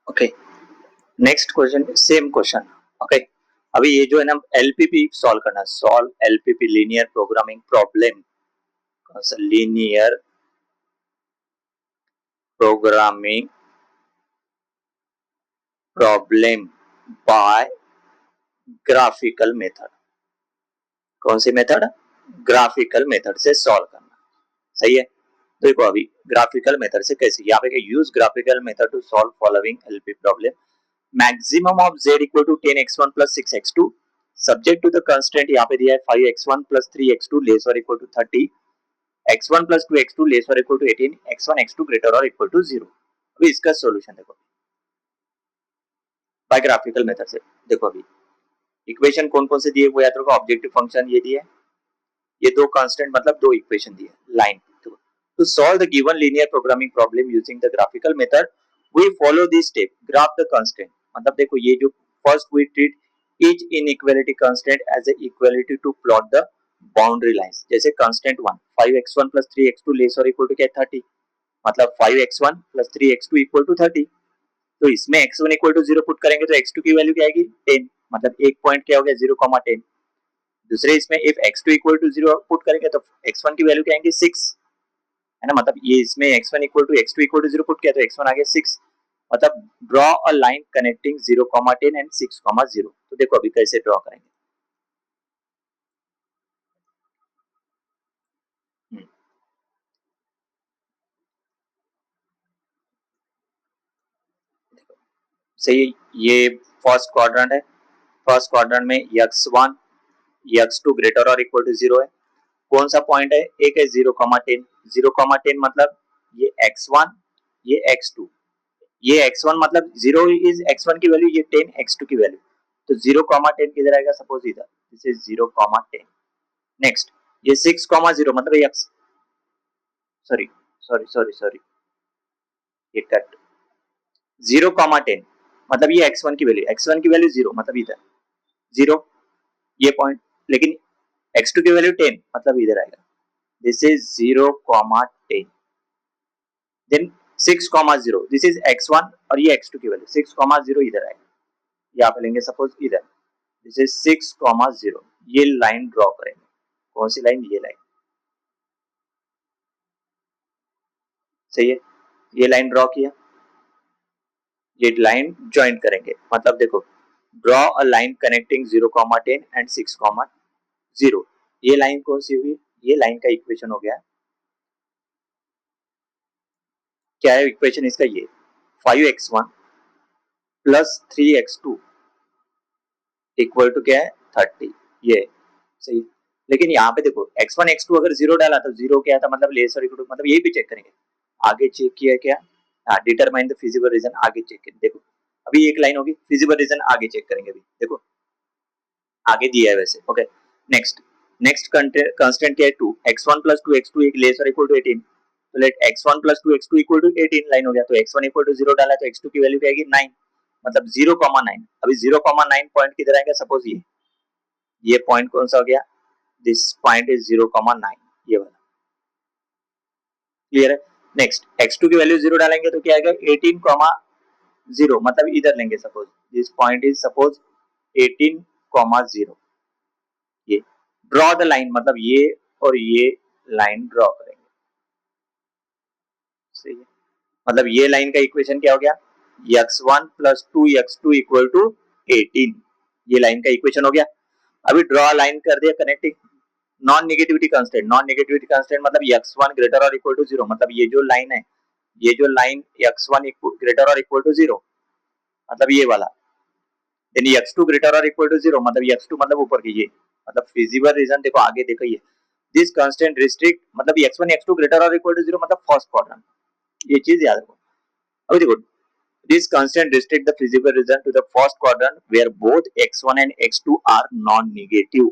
Okay, next question, same question. Okay, अभी ये जो है ना एलपीपी सॉल्व करना, solve LPP linear programming problem, linear programming problem by graphical method. कौन सी मेथड? ग्राफिकल मेथड से सॉल्व करना। सही है, देखो अभी ग्राफिकल मेथड से कैसे, यहाँ पे use graphical method to solve following LP problem. Maximum of z equal to 10x1 plus 6x2 subject to the constant, यहाँ पे दिया है 5x1 प्लस 3x2 लेस और equal to 30, x1 plus 2x2 less और equal to 18, x1 x2 greater और equal to 0। अभी इसका solution देखो बाय ग्राफिकल मेथड से। देखो अभी इक्वेशन कौन कौन से दिए वो याद रखो, ऑब्जेक्टिव फंक्शन ये दिए, ये दो कांस्टेंट मतलब दो इक्वेशन दिए line. To solve the given linear programming problem using the graphical method we follow this step, graph the constant. मतलब देखो ये जो first we treat each inequality constant as a equality to plot the boundary lines. जैसे constant 1 5x1 plus 3x2 less और equal to क्या 30, मतलब 5x1 plus 3x2 equal to 30। तो इसमें x1 इक्वल टू 0 पुट करेंगे तो x2 की value क्या आएगी 10, मतलब एक पॉइंट क्या हो गया 0,10। दूसरे इसमें if x2 equal to 0 put करेंगे तो x1 की वैल्यू क्या आएंगे 6, है ना। मतलब ये इसमें x1 equal to x2 equal to 0 put किया तो x1 आ गया 6। मतलब draw a line connecting 0,10 and 6,0। तो देखो अभी कैसे ड्रॉ करेंगे। सही, ये फर्स्ट क्वाड्रेंट है। फर्स्ट क्वाड्रेंट में x1 x2 ग्रेटर और इक्वल टू 0 है। कौन सा पॉइंट है? एक है 0,10, 0,10 मतलब ये x1 ये x2, ये x1 मतलब 0 इज x1 की वैल्यू, ये 10 x2 की वैल्यू। तो 0,10 किधर आएगा, सपोज इधर, दिस इज 0,10। नेक्स्ट ये 6,0 मतलब ये सॉरी सॉरी सॉरी सॉरी ये कट 0,10 मतलब ये x1 की वैल्यू, x1 की वैल्यू 0 मतलब इधर 0 ये पॉइंट, लेकिन x2 की वैल्यू 10 मतलब इधर आएगा, this is 0,10। Then 6,0 this is x1 और ये x2 की वैल्यू 6,0 इधर आएगा, यहाँ पे लेंगे सपोज इधर, दिस इज 6,0। ये लाइन ड्रॉ करेंगे। कौन सी लाइन? ये लाइन। सही है, ये लाइन ड्रॉ किया, ये लाइन ज्वाइन करेंगे। मतलब देखो draw a line connecting 0,10 and 6,0। ये लाइन कौन सी हुई? ये लाइन का इक्वेशन हो गया, क्या है इक्वेशन इसका? ये 5x1 plus 3x2 equal to क्या है 30। ये सही, लेकिन यहाँ पे देखो x1 x2 अगर 0 डाला तो 0 क्या था, मतलब लेस और इक्वल टू, मतलब ये भी चेक करेंगे। आगे चेक किया क्या? हाँ, डिटरमाइन द फिजिबल रीजन, आगे चेक करें। देखो अभी एक लाइन होगी, फिजिबल रीजन आगे चेक करेंगे। अभी देखो आगे दिया है वैसे। ओके, नेक्स्ट नेक्स्ट कांस्टेंट क्या है 2, x1 प्लस 2x2 एक लेस और इक्वल टू 18। तो let x1 plus 2x2 equal to 18 line हो गया। तो x1 इक्वल टू 0 डाला तो x2 की वैल्यू क्या आएगी 9, मतलब 0,9। अभी 0,9 पॉइंट किधर आएगा, सपोज ये पॉइंट कौन सा हो गया, दिस पॉइंट इज 0,9, ये वाला। क्लियर है। नेक्स्ट x2 की वैल्यू 0 डालेंगे तो क्या आएगा 18,0, मतलब इधर लेंगे suppose, this point is suppose 18,0। ये ड्रॉ द लाइन, मतलब ये और ये लाइन ड्रॉ करेंगे। सही है, मतलब ये लाइन का इक्वेशन क्या हो गया, x1 plus 2x2 equal to 18। ये लाइन का इक्वेशन हो गया। अभी ड्रॉ लाइन कर दिया connecting non negativity constant. Non negativity constant मतलब x1 ग्रेटर और इक्वल टू 0, मतलब ये जो लाइन है, ये जो लाइन x1 ग्रेटर और इक्वल टू 0 मतलब ये वाला, यानी x2 ग्रेटर और इक्वल टू 0 मतलब x2 मतलब ऊपर की ये, मतलब फिजिबल रीजन देखो आगे देखो ये दिस कांस्टेंट रिस्ट्रिक्ट, मतलब x1 x2 ग्रेटर और इक्वल टू 0 मतलब फर्स्ट क्वाड्रेंट। ये चीज याद रखो। अब देखो this constant restrict the feasible region to the first quadrant where both x1 and x2 are non-negative।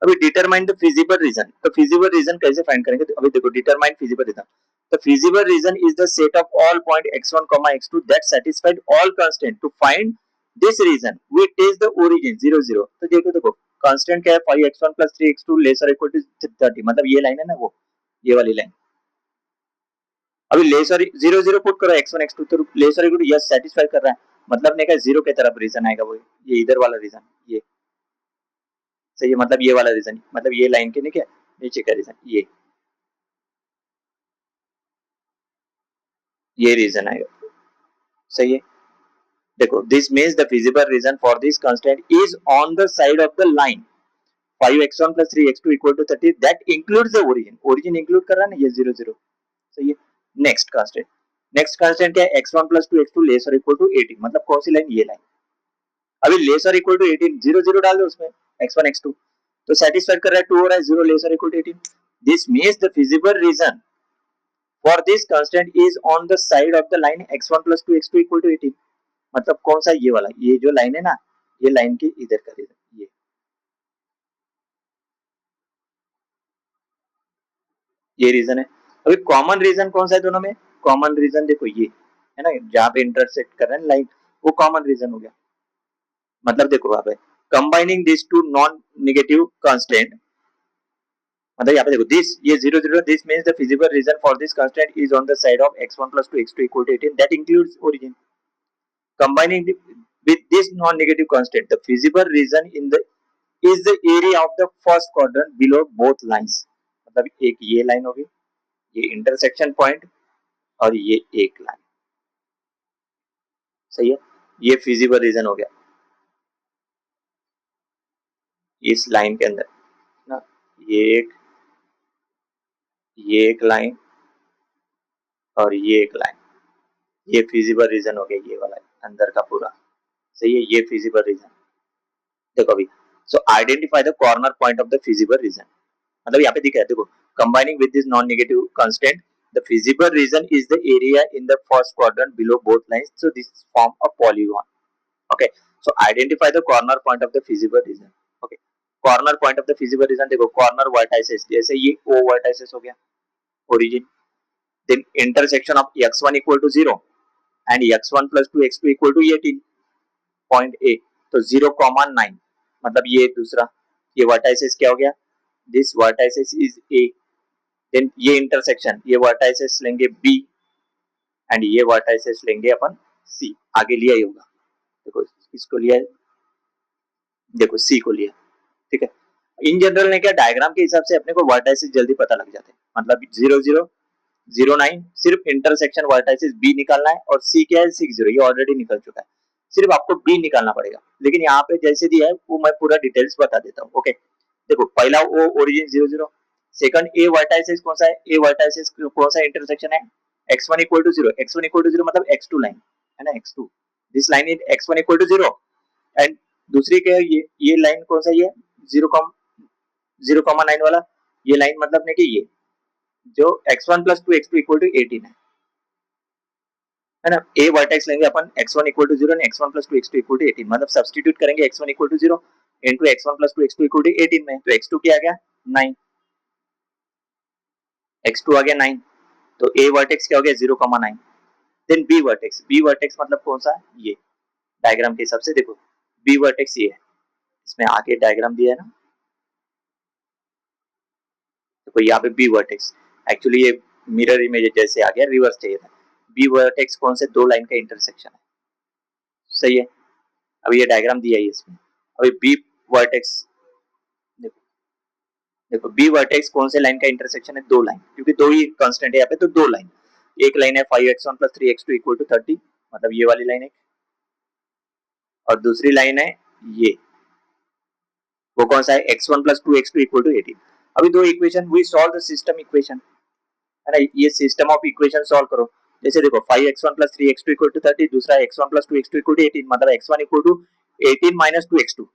अभी डिटरमाइन द फिजिबल रीजन, तो फिजिबल रीजन कैसे फाइंड करेंगे? तो अभी देखो determine feasible region, the feasible region is the set of all point x1, x2 that satisfied all constant। to find this region we test the origin 0 0। तो देखो देखो constant क्या है 5x1 plus 3x2 लेस और equal to 30, मतलब ये line है ना, वो ये वाली लाइन। अभी लेस और 0 0 पुट करो x1 x2 तो लेस और इक्वल टू यस सेटिस्फाई कर रहा है, मतलब ने कहा 0 के तरफ रीजन आएगा, वो ये इधर वाला रीजन ये सही है, मतलब ये वाला रीजन, मतलब ये लाइन के नीचे नीचे का रीजन ये रीजन आएगा, सही है। देखो this means the feasible region for this constant is on the side of the line 5x1 plus 3x2 equal to 30 that includes the origin include कर रहा है ना ये 0 0, सही है। नेक्स्ट कांस्टेंट क्या है, x1 plus 2x2 लेस और इक्वल टू 18, मतलब कौन सी लाइन, ये लाइन। अभी लेस और इक्वल टू 18 0 0 डाल दो उसमें x1 x2 तो सेटिस्फाई कर रहा है 2 हो रहा है 0 लेस और equal to 18। This means the feasible region for this constant is on the side of the line x1 plus 2x2 equal to 18, मतलब कौन सा, ये वाला, ये जो लाइन है ना, ये लाइन के इधर का रीजन ये रीजन है। अभी कॉमन रीजन कौन सा है दोनों में, कॉमन रीजन देखो ये है ना, जहां पे इंटरसेक्ट कर रहे हैं लाइन, वो कॉमन रीजन हो गया। मतलब देखो वहां पे combining this two non negative constant, मतलब यहाँ पे देखो दिस ये 0 0 this means the feasible region for this constant is on the side of x1 plus 2 x2 equal to 18 that includes origin combining with this non negative constant the feasible reason in the is the area of the first quadrant below both lines, मतलब एक ये line होगी, ये intersection point, और ये एक line, सही है। ये फिजिबल रीजन हो गया इस लाइन के अंदर ना, ये एक लाइन और ये एक लाइन, ये फिजिबल रीजन हो गया, ये वाला अंदर का पूरा, सही है, ये फिजिबल रीजन। देखो अभी सो identify the corner point of the feasible region, मतलब यहाँ पे दिखा है देखो combining with this non negative constant the feasible reason is the area in the first quadrant below both lines so this form a polygon. Okay so identify the corner point of the feasible reason. Okay corner point of the feasible reason देखो corner vertices, जैसे ये ओ vertices हो गया origin, then intersection of x1 equal to 0 and x1 plus 2x2 equal to 18 point A, तो 0,9, मतलब ये दूसरा, ये वर्टाइसेस क्या हो गया, this vertices is A, then ये इंटरसेक्शन, ये वर्टाइसेस लेंगे बी एंड ये वर्टाइसेस लेंगे अपन सी, आगे लिया ही होगा, देखो इसको लिया है, देखो सी को लिया, ठीक है। इन जनरल ने क्या डायग्राम के हिसाब से अपने को वर्टाइसेस जल्दी पता लग जाते हैं, मतलब 0 0 0 9 सिर्फ इंटरसेक्शन वर्टाइसेस बी निकालना है, और सी क्या है 6 0, ये ऑलरेडी निकल चुका है, सिर्फ आपको बी निकालना पड़ेगा, लेकिन यहाँ पे जैसे दिया है वो मैं पूरा डिटेल्स बता देता हूँ। ओके देखो पहला ओ ओरिजिन 0 0, सेकंड ए वर्टाइसेस कौन सा है, ए वर्टाइसेस कौन सा इंटरसेक्शन है, x1 equal to 0, x1 equal to 0 मतलब x2 लाइन है ना, x2 this line is x1 equal to 0 and दूसरी क्या है, ये लाइन कौन सा, ये 0,9 वाला, ये लाइन मतलब ने कि ये जो x1 plus 2x2 equal to 18 है ना, ए वर्टेक्स लेंगे अपन x1 equal to 0 and x1 plus 2x2 equal to 18, मतलब सब्स्टिट्यूट करेंगे x1 equal to 0 into x1 plus 2x2 equal to 18 में, तो x2 क्या आ गया 9, x2 आ गया 9, तो ए वर्टेक्स क्या हो गया 0,9, देन बी वर्टेक्स मतलब कौन सा, ये डायग्राम के हिसाब से देखो बी वर्टेक्स ये है, इसमें आगे डायग्राम दिया है ना, देखो यहाँ पे बी वर्टेक्स, एक्चुअली ये मिरर इमेज जैसे आ गया, रिवर्स चाहिए था, बी वर्टेक्स कौन से दो लाइन का इंटरसेक्शन है, सही है। अभी ये डायग्राम दिया है इसमें, अभी बी वर्टेक्स देखो, देखो बी वर्टेक्स कौन से लाइन का इंटरसेक्शन है, दो लाइन, क्योंकि दो ही कांस्टेंट है यहाँ पे, तो दो लाइन, एक लाइन है 5x1 plus 3x2 equal to 30, मतलब ये वाली लाइन है, और दूसरी लाइन है ये, वो कौन सा है x1 plus 2x2 equal to 18। अभी दो equation we solve the system equation, है ना, ये सिस्टम ऑफ इक्वेशन सॉल्व करो, जैसे देखो 5x1 plus 3x2 equal to 30, दूसरा x1 plus 2x2 equal to 18, मतलब x1 equal to 18 minus 2x2,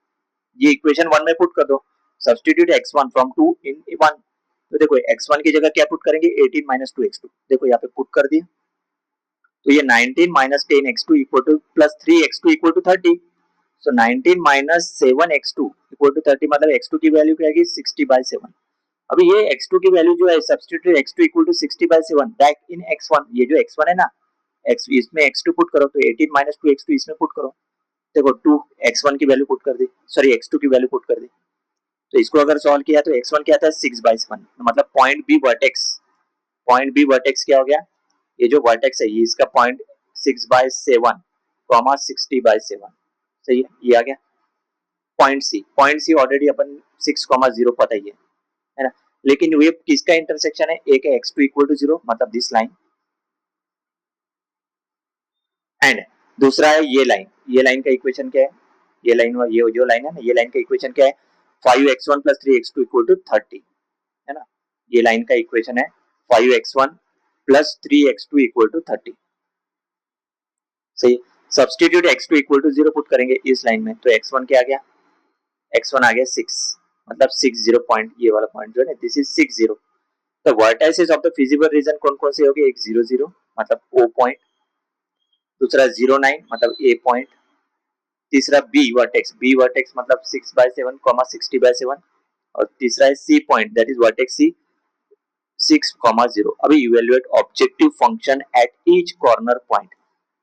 ये इक्वेशन 1 में पुट कर दो, सब्स्टिट्यूट x1 फ्रॉम 2 इन 1, तो देखो x1 की जगह क्या पुट करेंगे 18 माइनस 2x2, देखो यहाँ पे पुट कर दिया, तो ये 19 minus 10x2 equal to plus 3x2 equal to 30, so 19 minus 7x2 equal to 30, मतलब x2 की वैल्यू क्या आएगी 60/7। अभी ये x2 की वैल्यू जो है substitute x2 equal to 60/7 back in x1, ये जो x1 है ना, x इसमें x2 पुट करो, तो 18 माइनस 2x2 इसमें पुट करो, देखो 2 x1 की वैल्यू पुट कर दी, सॉरी x2 की वैल्यू पुट कर दी, तो इसको अगर सॉल्व किया तो x1 क्या आता है 6/7, मतलब पॉइंट बी वर्टेक्स क्या हो गया ये जो वर्टेक्स है ये इसका 0.6/7 कॉमा 60/7, सही है, ये आ गया। पॉइंट सी ऑलरेडी अपन 6,0 पता ही है ना। लेकिन ये किसका इंटरसेक्शन है, एक है x2 इक्वल टू 0 मतलब दिस लाइन, एंड दूसरा है ये लाइन का इक्वेशन क्या है, ये लाइन ये जो लाइन है ना, ये लाइन का इक्वेशन क्या है, 5x1 plus 3x2 equal to 30, है ना। ये लाइन का इक्वेशन है 5x1 plus 3x2 equal to 30, सही। Substitute x2 equal to 0 put करेंगे इस लाइन में, तो x1 क्या आ गया, x1 आ गया 6, मतलब 60 पॉइंट, ये वाला पॉइंट जो है दिस इज 60। तो vertices of the feasible reason कौन कौन से हो गए, एक 0 0 मतलब O पॉइंट, दूसरा 0 9 मतलब A पॉइंट, तीसरा बी वर्टेक्स मतलब 6/7 60/7, और तीसरा है C point that is vertex C 6,0। अभी evaluate objective function at each corner point,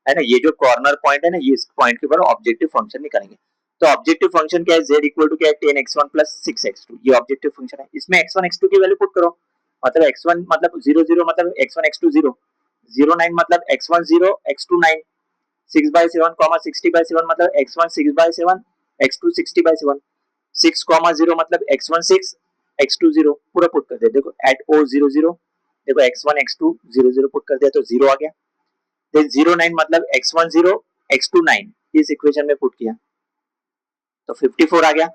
है ना, ये जो कॉर्नर पॉइंट है ना, ये इस पॉइंट के ऊपर ऑब्जेक्टिव फंक्शन निकालेंगे। तो ऑब्जेक्टिव फंक्शन क्या है, z इक्वल टू क्या है 10x1 प्लस 6x2, ये ऑब्जेक्टिव फंक्शन है। इसमें x1 x2 की वैल्यू पुट करो, मतलब x1 मतलब 0 0 मतलब x1 x2 0, 0 9 मतलब x1 0 x2 9, 6/7 60/7 मतलब x1 6/7 x2 60/7, 6,0 मतलब x1 6 x2 0, पूरा पुट कर दे, देखो एट O 0 0, देखो x1 x2 0 0 पुट कर दिया तो 0 आ गया। देन 0 9 मतलब x1 0 x2 9, इस इक्वेशन में पुट किया तो 54 आ गया।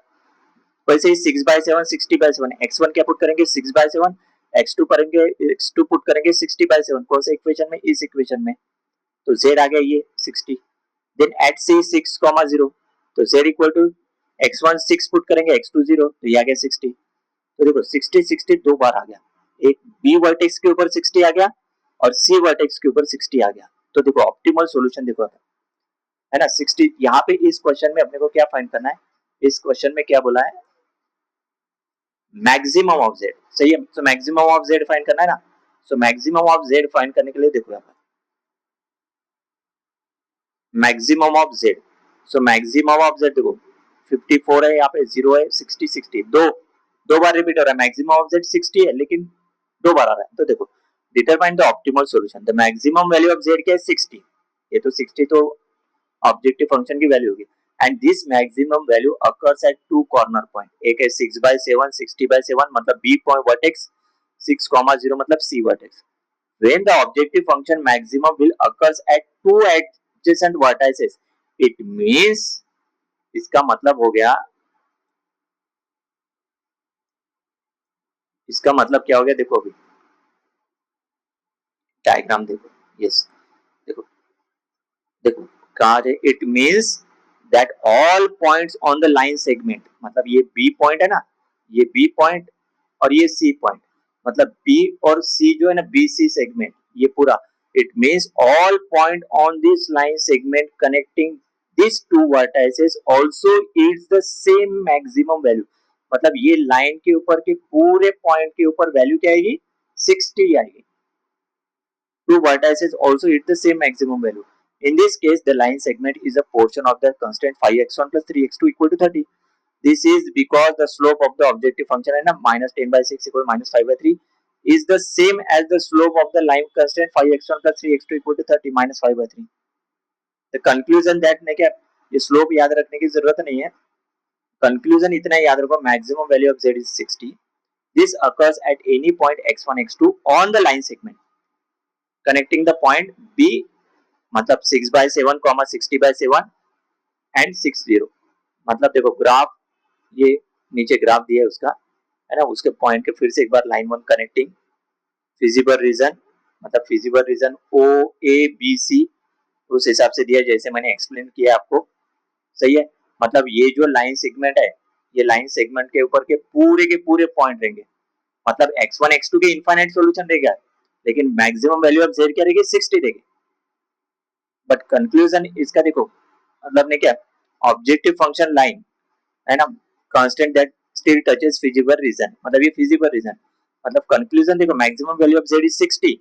वैसे ही 6/7 60/7, x1 क्या पुट करेंगे 6/7, x2 करेंगे x2 पुट करेंगे 60/7, कौन सा इक्वेशन में, इस इक्वेशन में, तो z आ गया ये 60। देन एट सी 6,0, तो z equal to x1 6 put करेंगे x2 0, तो ये आ गया 60। तो देखो 60 60 दो बार आ गया, एक बी वर्टेक्स के ऊपर 60 आ गया और सी वर्टेक्स के ऊपर 60 आ गया। तो देखो ऑप्टिमल सॉल्यूशन देखो, है ना 60। यहाँ पे इस क्वेश्चन में अपने को क्या फाइंड करना है, इस क्वेश्चन में क्या बोला है, मैक्सिमम ऑफ जेड, सही है। तो मैक्सिमम ऑफ जेड फाइंड करना है ना, so maximum of Z find करने के लिए देखो यहाँ पर maximum of Z, so maximum of Z देखो 54 है, यहाँ पे 0 है, 60 60 दो बार रिपीट हो रहा है, मैक्सिमम ऑफ जेड 60 है लेकिन दो बार आ रहा है। तो देखो determine the optimal solution, the maximum value of Z क्या है 60, ये तो 60 तो ऑब्जेक्टिव फंक्शन की वैल्यू होगी, and this maximum value occurs at two corner point, एक है 6/7 60/7 मतलब बी पॉइंट वर्टेक्स, 6,0 मतलब सी vertex. When the objective function maximum will occurs at two adjacent vertices, it means, इसका मतलब हो गया, इसका मतलब क्या हो गया, देखो अभी डायग्राम देखो, यस देखो देखो कहा है, it means that all points on the line segment, मतलब ये बी पॉइंट है ना, ये बी पॉइंट और ये सी पॉइंट, मतलब बी और सी जो है ना, बी सी सेगमेंट ये पूरा, it means all point on this line segment connecting this two vertices also it's the same maximum value, मतलब ये लाइन के ऊपर के पूरे पॉइंट के ऊपर वैल्यू क्या आएगी 60 आएगी। Two vertices also hit the same maximum value. In this case, the line segment is a portion of the constant 5x1 plus 3x2 equal to 30. This is because the slope of the objective function है ना minus 10/6 equal to minus 5/3 is the same as the slope of the line constant 5x1 plus 3x2 equal to 30 minus 5/3. The conclusion that ने क्या, ये slope याद रखने की जरूरत नहीं है, conclusion इतना याद रखो, maximum value of z is 60. This occurs at any point x1 x2 on the line segment connecting the point B, मतलब 6/7 60/7 एंड 60, मतलब देखो ग्राफ, ये नीचे ग्राफ दिया है उसका, है ना, उसके पॉइंट के फिर से एक बार line one connecting feasible region, मतलब feasible region O A B C उस हिसाब से दिया जैसे मैंने एक्सप्लेन किया आपको, सही है। मतलब ये जो लाइन सेगमेंट है, ये लाइन सेगमेंट के ऊपर के पूरे पॉइंट रहेंगे, मतलब x1 x2 के इनफाइनाइट सॉल्यूशन रहेगा, लेकिन मैक्सिमम वैल्यू ऑफ z क्या रहेगी 60 रहेगी। बट कंक्लूजन इसका देखो, मतलब ने क्या, ऑब्जेक्टिव फंक्शन लाइन है ना, constant that still touches feasible region, मतलब ये फिजिबल रीजन, मतलब कंक्लूजन देखो maximum value of z is 60,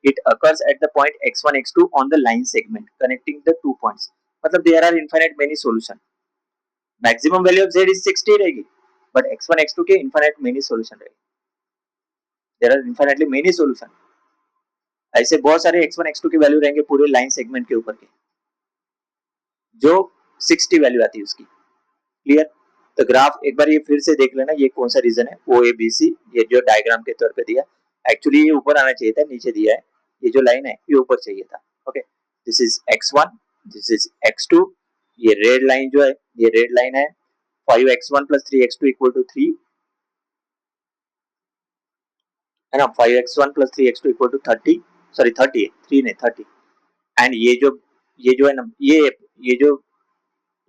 it occurs at the point x1 x2 on the line segment connecting the two points, मतलब there are infinite many solution, maximum value of z is 60 रहेगी but x1 x2 के infinite many solution रहेगी, there are infinitely many solution, ऐसे बहुत सारे x1 x2 की value रहेंगे पूरे लाइन सेगमेंट के ऊपर के, जो 60 वैल्यू आती है उसकी। क्लियर? तो ग्राफ एक बार ये फिर से देख लेना, ये कौन सा रीजन है, ओ ए बी सी, ये जो डायग्राम के तौर पे दिया, एक्चुअली ये ऊपर आना चाहिए था, नीचे दिया है, ये जो लाइन है ये ऊपर चाहिए था। Okay, this is x1, this is x2, ये रेड लाइन जो है ये रेड लाइन है, 5x1 plus 3x2 equal to 3 है ना, 5x1 plus 3x2 equal to 30, sorry 30 है, 3 नहीं 30। एंड ये जो है ना, ये जो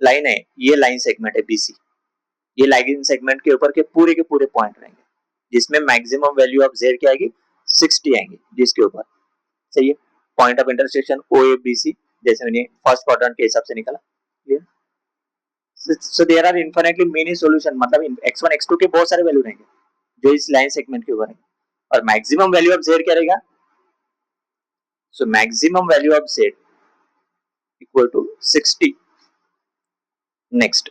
लाइन है ये लाइन सेगमेंट है बीसी, ये लाइन सेगमेंट के ऊपर के पूरे पॉइंट रहेंगे, जिसमें मैक्सिमम वैल्यू ऑफ जेड क्या आएगी, 60 आएंगे, जिसके ऊपर सही है point of intersection O A B C, जैसे मैंने फर्स्ट क्वाड्रेंट के हिसाब से निकाला। Clear? So there are infinitely many solution, मतलब x1 x2 के बहुत सारे वैल्यू रहेंगे जो इस लाइन सेगमेंट के ऊपर है, और मैक्सिमम वैल्यू ऑफ जेड क्या रहेगा, so maximum value of Z equal to 60। Next